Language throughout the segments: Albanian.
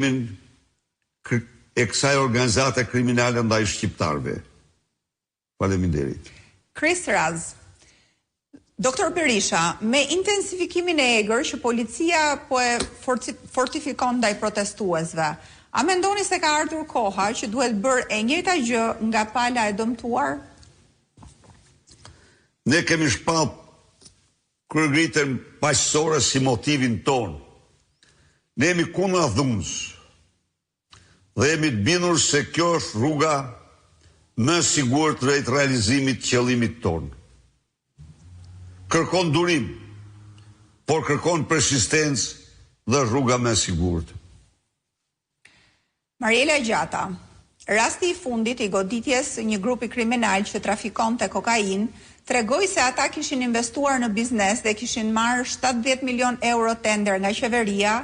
e kësaj organizate kriminale ndaj shqiptarëve. Faleminderit. Kris Raz. Doktor Berisha, me intensifikimin e egër që policia po e fortifikon ndaj protestuesve, a mendoni se ka ardhur koha që duhet bërë e njëjta gjë nga pala e dëmtuar? Ne kemi shpall kryerritën paqësore si motivin ton. Ne jemi kundër dhunës. Dhe jemi të bindur se kjo është rruga më e sigurt drejt realizimit të qëllimit ton. Kërkon durim, por kërkon persistencë dhe rruga më e sigurt. Mariela Gjata, rasti i fundit i goditjes një grupi kriminal që trafikonte kokainë tregoi se ata kishin investuar në biznes dhe kishin marrë 70 milion euro tender nga qeveria,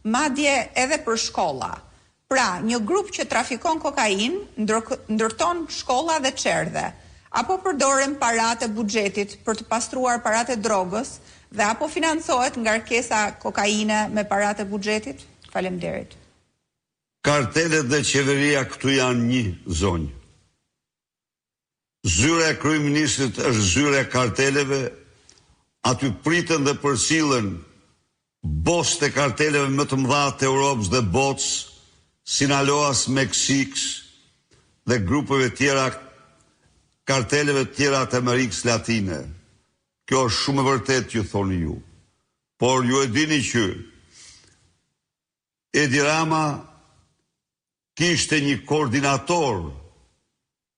madje edhe për shkolla. Pra, një grup që trafikon kokainë ndërton shkolla dhe çerdhe, apo përdoren paratë e buxhetit për të pastruar paratë e drogës dhe apo financohet ngarkesa kokaine me paratë e buxhetit? Faleminderit. Kartelet dhe qeveria këtu janë një zonjë. Zyra e kryeministrit është zyra e karteleve, aty pritën dhe përcillen bost e karteleve më të mëdha të Europës dhe botës, Sinaloas, Meksiks dhe grupeve tjera, karteleve tjera të Amerikës Latine. Kjo është shumë e vërtet që thoni ju. Por ju e dini që Edi Rama kishte një koordinator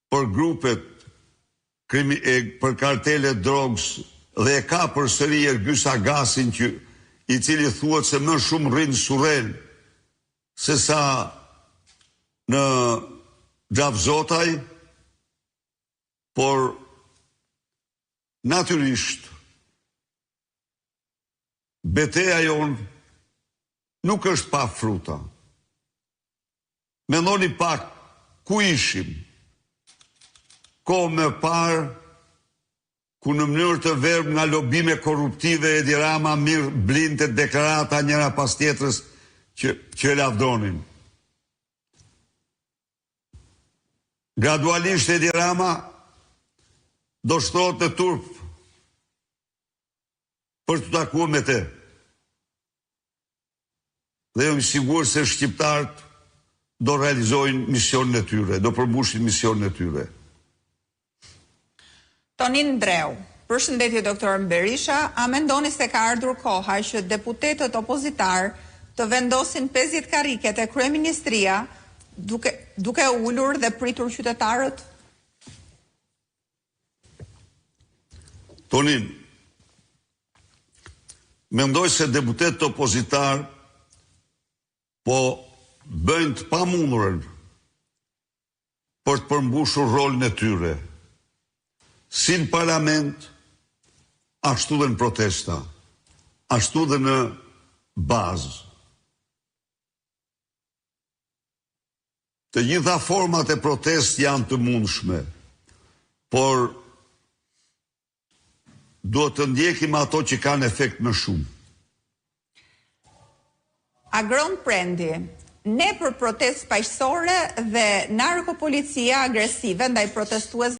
për grupet për kartelet drogës dhe e ka përsëri Ergjys Agasin i cili thuhet se më shumë rrin Surrel se sa në Xhavzotaj, por natyrisht beteja jonë nuk është pa fruta. Mendoni pak ku ishim kohë më parë, ku në mënyrë të verbë nga lobime korruptive Edi Rama mirë blinte deklarata njëra pas tjetrës që e lavdonin. Gradualisht Edi Rama do shtrohet në turp për të takuar me te. Dhe jam i sigurt se shqiptarët do realizojnë misionin e tyre, do përmbushin misionin e tyre. Tonin Ndreu, përshëndetje doktor Berisha, a mendoni se ka ardhur koha që deputetët opozitar të vendosin 50 karriket e kryeministria duke ulur dhe pritur qytetarët? Tonin, mendoj se deputetët opozitar po bëjnë të pamundurën për të përmbushur rolin e tyre. Si në parlament, ashtu dhe në protesta, ashtu dhe në bazë. Të gjitha format e protest janë të mundshme, por duhet të ndjekim ato që kanë efekt më shumë. Agron Prendi, ne për protestë paqësore dhe narkopolicia agresive ndaj protestuesve